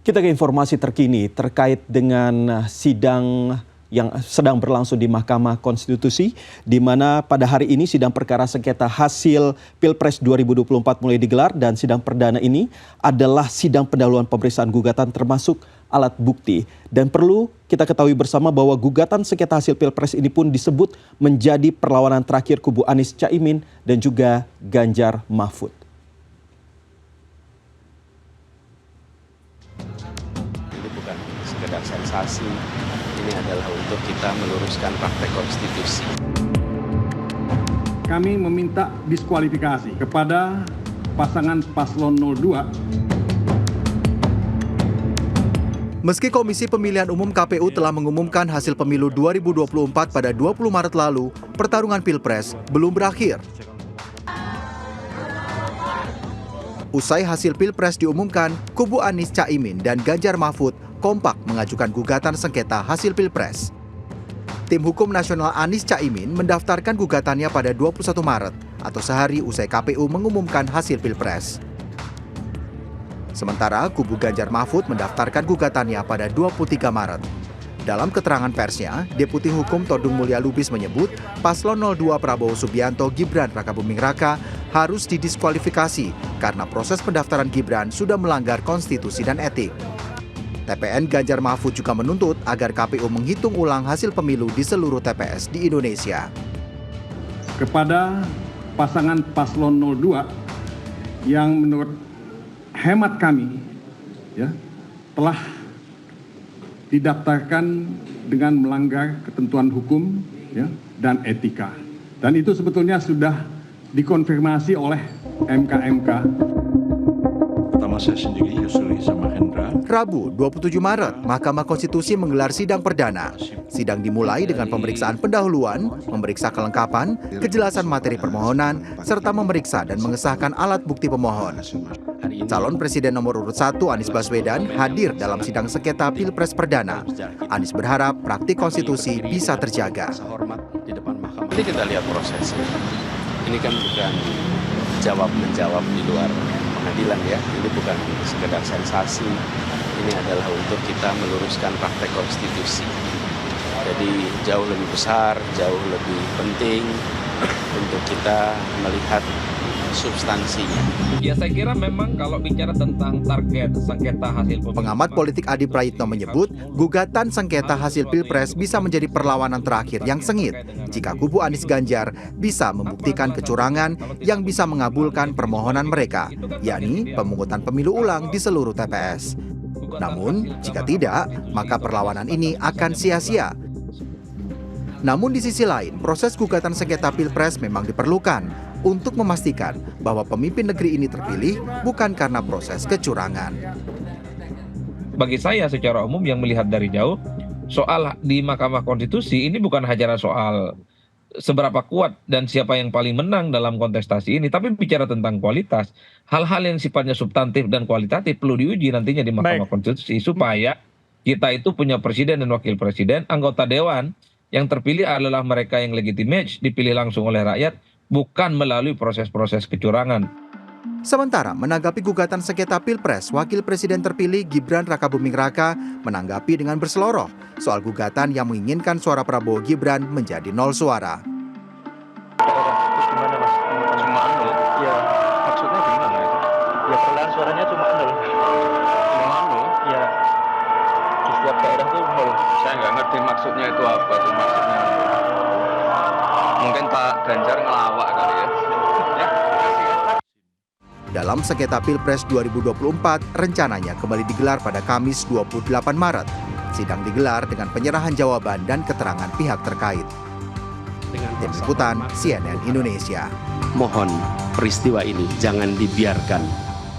Kita ke informasi terkini terkait dengan sidang yang sedang berlangsung di Mahkamah Konstitusi, di mana pada hari ini sidang perkara sengketa hasil Pilpres 2024 mulai digelar dan sidang perdana ini adalah sidang pendahuluan pemeriksaan gugatan termasuk alat bukti. Dan perlu kita ketahui bersama bahwa gugatan sengketa hasil Pilpres ini pun disebut menjadi perlawanan terakhir kubu Anies Caimin dan juga Ganjar Mahfud. Bukan sekedar sensasi, ini adalah untuk kita meluruskan praktek konstitusi. Kami meminta diskualifikasi kepada pasangan paslon 02. Meski Komisi Pemilihan Umum KPU telah mengumumkan hasil pemilu 2024 pada 20 Maret lalu, pertarungan Pilpres belum berakhir. Usai hasil Pilpres diumumkan, kubu Anies Caimin dan Ganjar Mahfud kompak mengajukan gugatan sengketa hasil Pilpres. Tim Hukum Nasional Anies Caimin mendaftarkan gugatannya pada 21 Maret atau sehari usai KPU mengumumkan hasil Pilpres. Sementara kubu Ganjar Mahfud mendaftarkan gugatannya pada 23 Maret. Dalam keterangan persnya, Deputi Hukum Todung Mulya Lubis menyebut Paslon 02 Prabowo Subianto Gibran Rakabuming Raka harus didiskualifikasi karena proses pendaftaran Gibran sudah melanggar konstitusi dan etik. TPN Ganjar Mahfud juga menuntut agar KPU menghitung ulang hasil pemilu di seluruh TPS di Indonesia. Kepada pasangan paslon 02 yang menurut hemat kami telah didaftarkan dengan melanggar ketentuan hukum dan etika. Dan itu sebetulnya sudah dikonfirmasi oleh MK-MK. Pertama saya sendiri, Yusri sama Hendra. Rabu 27 Maret, Mahkamah Konstitusi menggelar sidang perdana. Sidang dimulai dengan pemeriksaan pendahuluan, memeriksa kelengkapan, kejelasan materi permohonan, serta memeriksa dan mengesahkan alat bukti pemohon. Calon Presiden nomor urut 1 Anies Baswedan hadir dalam sidang sengketa Pilpres perdana. Anies berharap praktik konstitusi bisa terjaga. Nanti kita lihat prosesnya. Ini kan bukan jawab-menjawab di luar pengadilan ya. Ini bukan sekedar sensasi. Ini adalah untuk kita meluruskan praktek konstitusi. Jadi jauh lebih besar, jauh lebih penting untuk kita melihat substansinya. Ya saya kira memang kalau bicara tentang target sengketa hasil pemilu. Pengamat politik Adi Praitno menyebut gugatan sengketa hasil Pilpres bisa menjadi perlawanan terakhir yang sengit jika kubu Anies Ganjar bisa membuktikan kecurangan yang bisa mengabulkan permohonan mereka, yakni pemungutan pemilu ulang di seluruh TPS. Namun, jika tidak, maka perlawanan ini akan sia-sia. Namun di sisi lain, proses gugatan sengketa Pilpres memang diperlukan untuk memastikan bahwa pemimpin negeri ini terpilih bukan karena proses kecurangan. Bagi saya secara umum yang melihat dari jauh, soal di Mahkamah Konstitusi ini bukan hanya soal seberapa kuat dan siapa yang paling menang dalam kontestasi ini, tapi bicara tentang kualitas. Hal-hal yang sifatnya substantif dan kualitatif perlu diuji nantinya di Mahkamah Konstitusi supaya kita itu punya presiden dan wakil presiden, anggota dewan yang terpilih adalah mereka yang legitimate, dipilih langsung oleh rakyat, bukan melalui proses-proses kecurangan. Sementara menanggapi gugatan sengketa Pilpres, Wakil Presiden terpilih Gibran Rakabuming Raka menanggapi dengan berseloroh soal gugatan yang menginginkan suara Prabowo Gibran menjadi 0 suara. Terus gimana mas? Cuma 0? Ya, maksudnya gimana itu? Ya perolehan suaranya cuma 0. Cuma 0? Ya, di setiap daerah itu 0. Saya nggak ngerti maksudnya itu apa tuh maksudnya. Mungkin Pak Ganjar ngelawak kali ya. Dalam sengketa Pilpres 2024, rencananya kembali digelar pada Kamis 28 Maret. Sidang digelar dengan penyerahan jawaban dan keterangan pihak terkait. Tim Liputan CNN Indonesia. Mohon peristiwa ini jangan dibiarkan